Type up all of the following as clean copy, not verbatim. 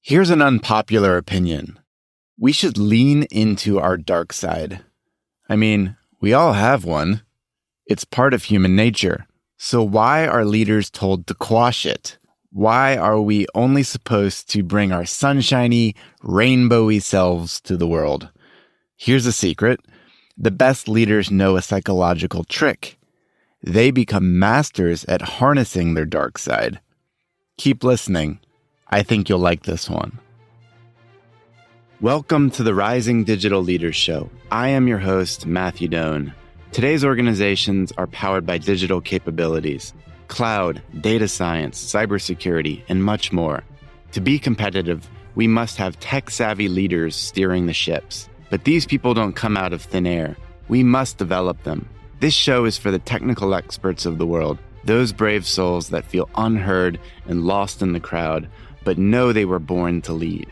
Here's an unpopular opinion. We should lean into our dark side. I mean, we all have one. It's part of human nature. So why are leaders told to quash it? Why are we only supposed to bring our sunshiny, rainbowy selves to the world? Here's a secret. The best leaders know a psychological trick. They become masters at harnessing their dark side. Keep listening. I think you'll like this one. Welcome to the Rising Digital Leaders Show. I am your host, Matthew Doan. Today's organizations are powered by digital capabilities, cloud, data science, cybersecurity, and much more. To be competitive, we must have tech-savvy leaders steering the ships. But these people don't come out of thin air. We must develop them. This show is for the technical experts of the world, those brave souls that feel unheard and lost in the crowd, but know they were born to lead.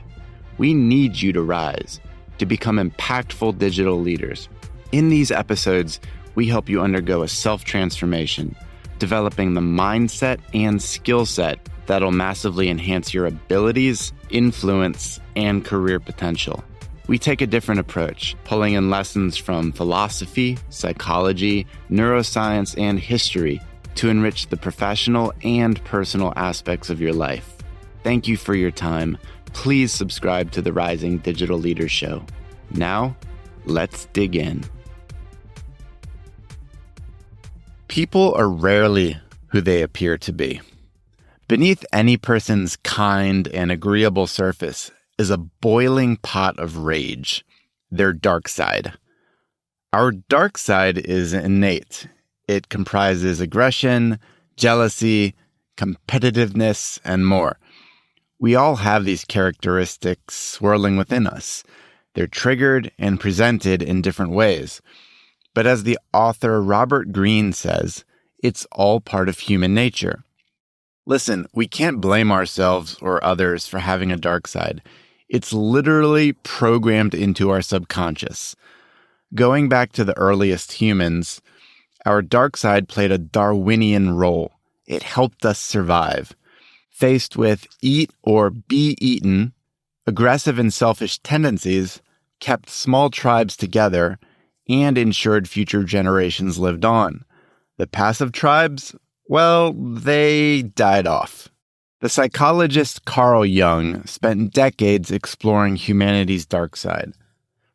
We need you to rise, to become impactful digital leaders. In these episodes, we help you undergo a self-transformation, developing the mindset and skill set that'll massively enhance your abilities, influence, and career potential. We take a different approach, pulling in lessons from philosophy, psychology, neuroscience, and history to enrich the professional and personal aspects of your life. Thank you for your time. Please subscribe to the Rising Digital Leaders Show. Now, let's dig in. People are rarely who they appear to be. Beneath any person's kind and agreeable surface is a boiling pot of rage, their dark side. Our dark side is innate. It comprises aggression, jealousy, competitiveness, and more. We all have these characteristics swirling within us. They're triggered and presented in different ways. But as the author Robert Greene says, it's all part of human nature. Listen, we can't blame ourselves or others for having a dark side. It's literally programmed into our subconscious. Going back to the earliest humans, our dark side played a Darwinian role. It helped us survive. Faced with eat or be eaten, aggressive and selfish tendencies kept small tribes together and ensured future generations lived on. The passive tribes, well, they died off. The psychologist Carl Jung spent decades exploring humanity's dark side.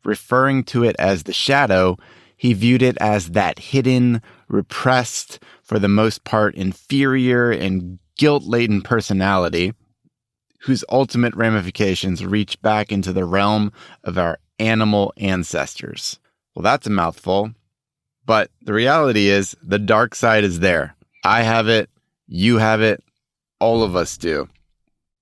Referring to it as the shadow, he viewed it as that hidden, repressed, for the most part inferior and guilt-laden personality whose ultimate ramifications reach back into the realm of our animal ancestors. Well, that's a mouthful, but the reality is the dark side is there. I have it, you have it, all of us do.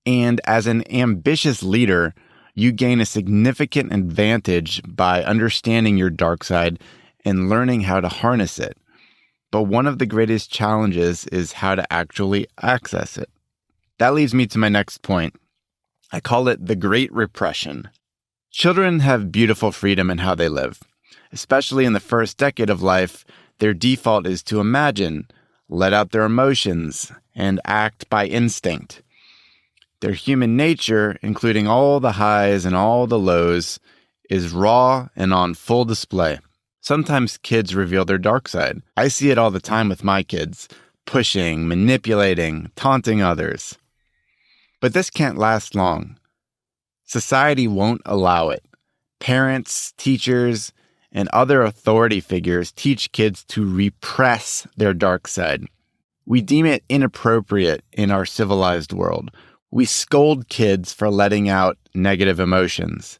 And as an ambitious leader, you gain a significant advantage by understanding your dark side and learning how to harness it. But one of the greatest challenges is how to actually access it. That leads me to my next point. I call it the Great Repression. Children have beautiful freedom in how they live. Especially in the first decade of life, their default is to imagine, let out their emotions, and act by instinct. Their human nature, including all the highs and all the lows, is raw and on full display. Sometimes kids reveal their dark side. I see it all the time with my kids, pushing, manipulating, taunting others. But this can't last long. Society won't allow it. Parents, teachers, and other authority figures teach kids to repress their dark side. We deem it inappropriate in our civilized world. We scold kids for letting out negative emotions.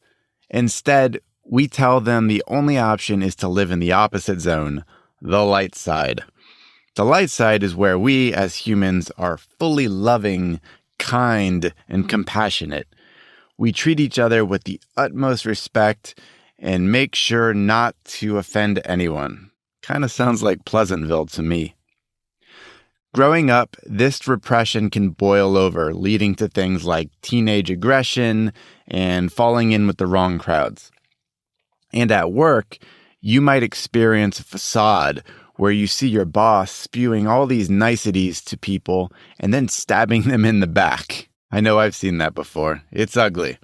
Instead, we tell them the only option is to live in the opposite zone, the light side. The light side is where we, as humans, are fully loving, kind, and compassionate. We treat each other with the utmost respect and make sure not to offend anyone. Kind of sounds like Pleasantville to me. Growing up, this repression can boil over, leading to things like teenage aggression and falling in with the wrong crowds. And at work, you might experience a facade where you see your boss spewing all these niceties to people and then stabbing them in the back. I know I've seen that before. It's ugly.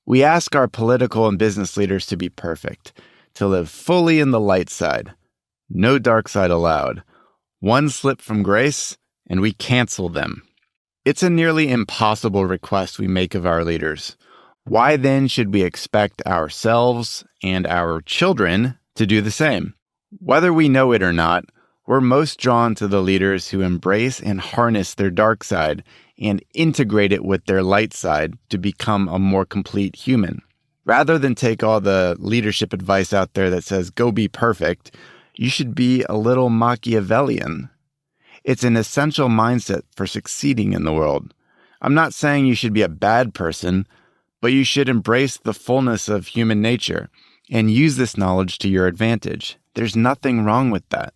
We ask our political and business leaders to be perfect, to live fully in the light side. No dark side allowed. One slip from grace, and we cancel them. It's a nearly impossible request we make of our leaders. Why then should we expect ourselves and our children to do the same? Whether we know it or not, we're most drawn to the leaders who embrace and harness their dark side and integrate it with their light side to become a more complete human. Rather than take all the leadership advice out there that says, go be perfect, you should be a little Machiavellian. It's an essential mindset for succeeding in the world. I'm not saying you should be a bad person, but you should embrace the fullness of human nature and use this knowledge to your advantage. There's nothing wrong with that.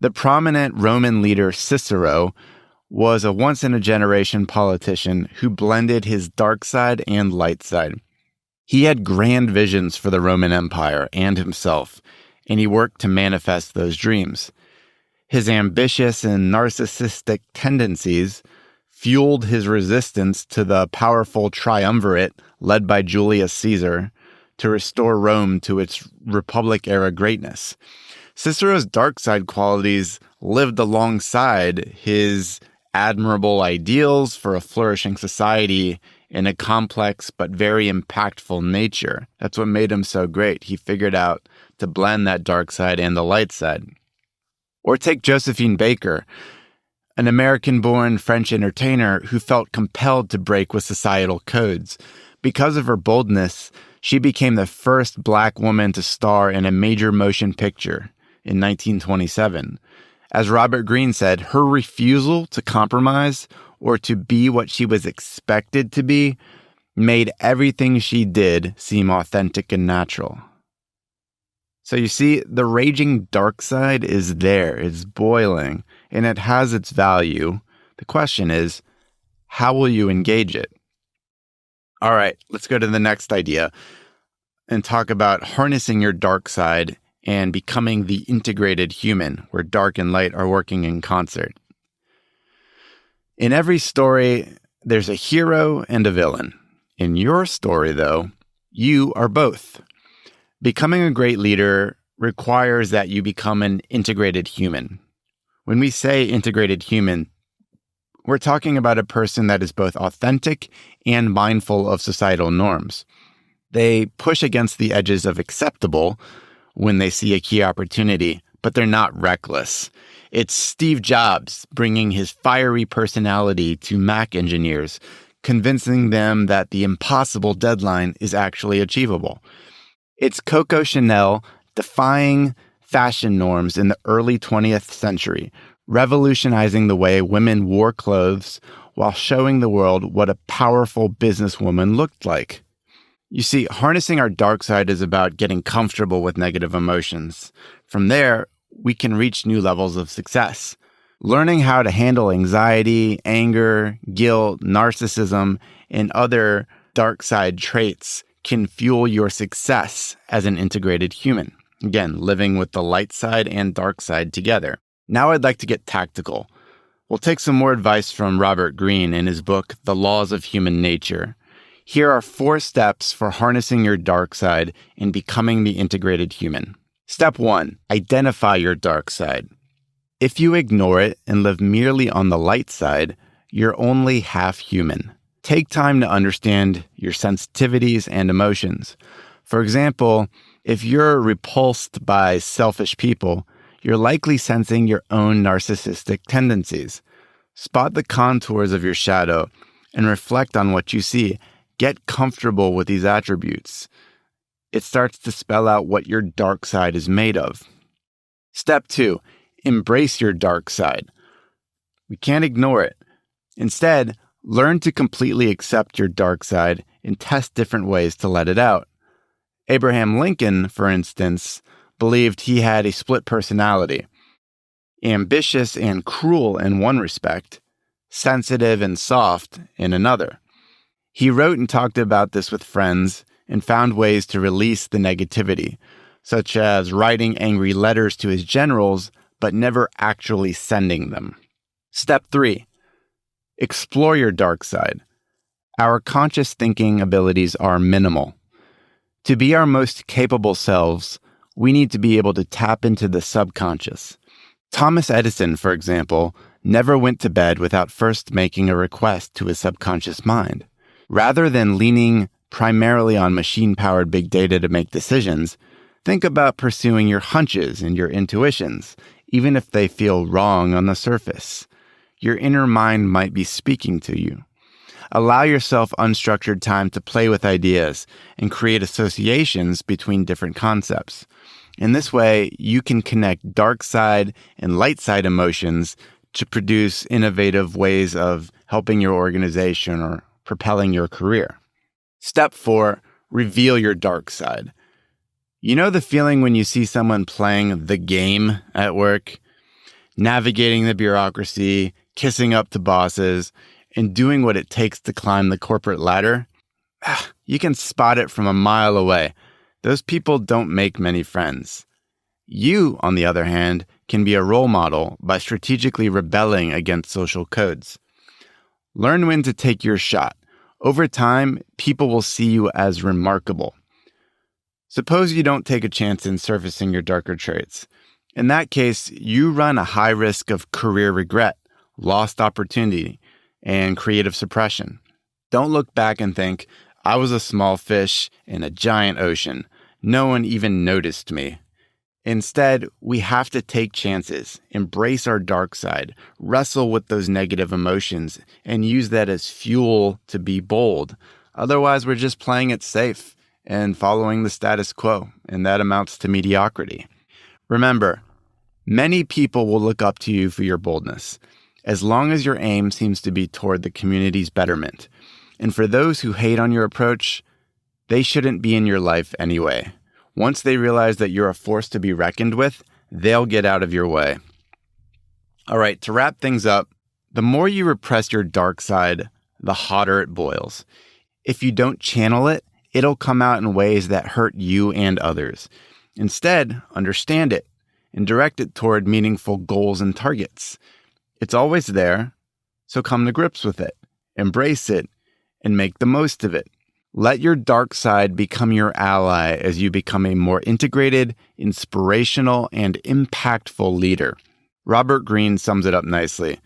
The prominent Roman leader Cicero was a once-in-a-generation politician who blended his dark side and light side. He had grand visions for the Roman Empire and himself, and he worked to manifest those dreams. His ambitious and narcissistic tendencies fueled his resistance to the powerful triumvirate led by Julius Caesar to restore Rome to its Republic-era greatness. Cicero's dark side qualities lived alongside his admirable ideals for a flourishing society in a complex but very impactful nature. That's what made him so great. He figured out to blend that dark side and the light side. Or take Josephine Baker, an American-born French entertainer who felt compelled to break with societal codes. Because of her boldness, she became the first Black woman to star in a major motion picture in 1927. As Robert Greene said, her refusal to compromise or to be what she was expected to be made everything she did seem authentic and natural. So you see, the raging dark side is there, it's boiling, and it has its value. The question is, how will you engage it? All right, let's go to the next idea and talk about harnessing your dark side and becoming the integrated human, where dark and light are working in concert. In every story, there's a hero and a villain. In your story, though, you are both. Becoming a great leader requires that you become an integrated human. When we say integrated human, we're talking about a person that is both authentic and mindful of societal norms. They push against the edges of acceptable when they see a key opportunity, but they're not reckless. It's Steve Jobs bringing his fiery personality to Mac engineers, convincing them that the impossible deadline is actually achievable. It's Coco Chanel defying fashion norms in the early 20th century, revolutionizing the way women wore clothes while showing the world what a powerful businesswoman looked like. You see, harnessing our dark side is about getting comfortable with negative emotions. From there, we can reach new levels of success. Learning how to handle anxiety, anger, guilt, narcissism, and other dark side traits can fuel your success as an integrated human. Again, living with the light side and dark side together. Now I'd like to get tactical. We'll take some more advice from Robert Greene in his book, The Laws of Human Nature. Here are 4 steps for harnessing your dark side and becoming the integrated human. Step 1, identify your dark side. If you ignore it and live merely on the light side, you're only half human. Take time to understand your sensitivities and emotions. For example, if you're repulsed by selfish people, you're likely sensing your own narcissistic tendencies. Spot the contours of your shadow and reflect on what you see. Get comfortable with these attributes. It starts to spell out what your dark side is made of. Step 2, embrace your dark side. We can't ignore it. Instead, learn to completely accept your dark side and test different ways to let it out. Abraham Lincoln, for instance, believed he had a split personality, ambitious and cruel in one respect, sensitive and soft in another. He wrote and talked about this with friends and found ways to release the negativity, such as writing angry letters to his generals, but never actually sending them. Step 3, Explore your dark side. Our conscious thinking abilities are minimal. To be our most capable selves, we need to be able to tap into the subconscious. Thomas Edison, for example, never went to bed without first making a request to his subconscious mind. Rather than leaning primarily on machine-powered big data to make decisions, think about pursuing your hunches and your intuitions, even if they feel wrong on the surface. Your inner mind might be speaking to you. Allow yourself unstructured time to play with ideas and create associations between different concepts. In this way, you can connect dark side and light side emotions to produce innovative ways of helping your organization or propelling your career. Step 4, reveal your dark side. You know the feeling when you see someone playing the game at work, navigating the bureaucracy, kissing up to bosses, and doing what it takes to climb the corporate ladder? You can spot it from a mile away. Those people don't make many friends. You, on the other hand, can be a role model by strategically rebelling against social codes. Learn when to take your shot. Over time, people will see you as remarkable. Suppose you don't take a chance in surfacing your darker traits. In that case, you run a high risk of career regret, lost opportunity, and creative suppression. Don't look back and think, I was a small fish in a giant ocean. No one even noticed me. Instead, we have to take chances, embrace our dark side, wrestle with those negative emotions, and use that as fuel to be bold. Otherwise, we're just playing it safe and following the status quo, and that amounts to mediocrity. Remember, many people will look up to you for your boldness, as long as your aim seems to be toward the community's betterment. And for those who hate on your approach, they shouldn't be in your life anyway. Once they realize that you're a force to be reckoned with, they'll get out of your way. All right, to wrap things up, the more you repress your dark side, the hotter it boils. If you don't channel it, it'll come out in ways that hurt you and others. Instead, understand it and direct it toward meaningful goals and targets. It's always there, so come to grips with it, embrace it, and make the most of it. Let your dark side become your ally as you become a more integrated, inspirational, and impactful leader. Robert Greene sums it up nicely.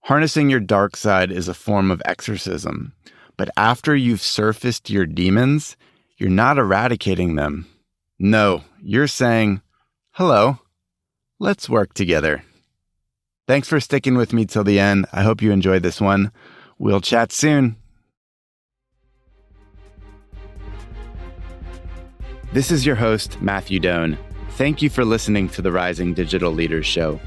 Harnessing your dark side is a form of exorcism, but after you've surfaced your demons, you're not eradicating them. No, you're saying, hello, let's work together. Thanks for sticking with me till the end. I hope you enjoyed this one. We'll chat soon. This is your host, Matthew Doan. Thank you for listening to the Rising Digital Leaders Show.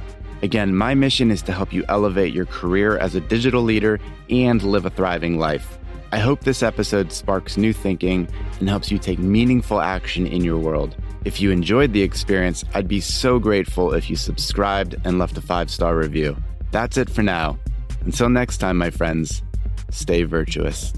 Again, my mission is to help you elevate your career as a digital leader and live a thriving life. I hope this episode sparks new thinking and helps you take meaningful action in your world. If you enjoyed the experience, I'd be so grateful if you subscribed and left a 5-star review. That's it for now. Until next time, my friends, stay virtuous.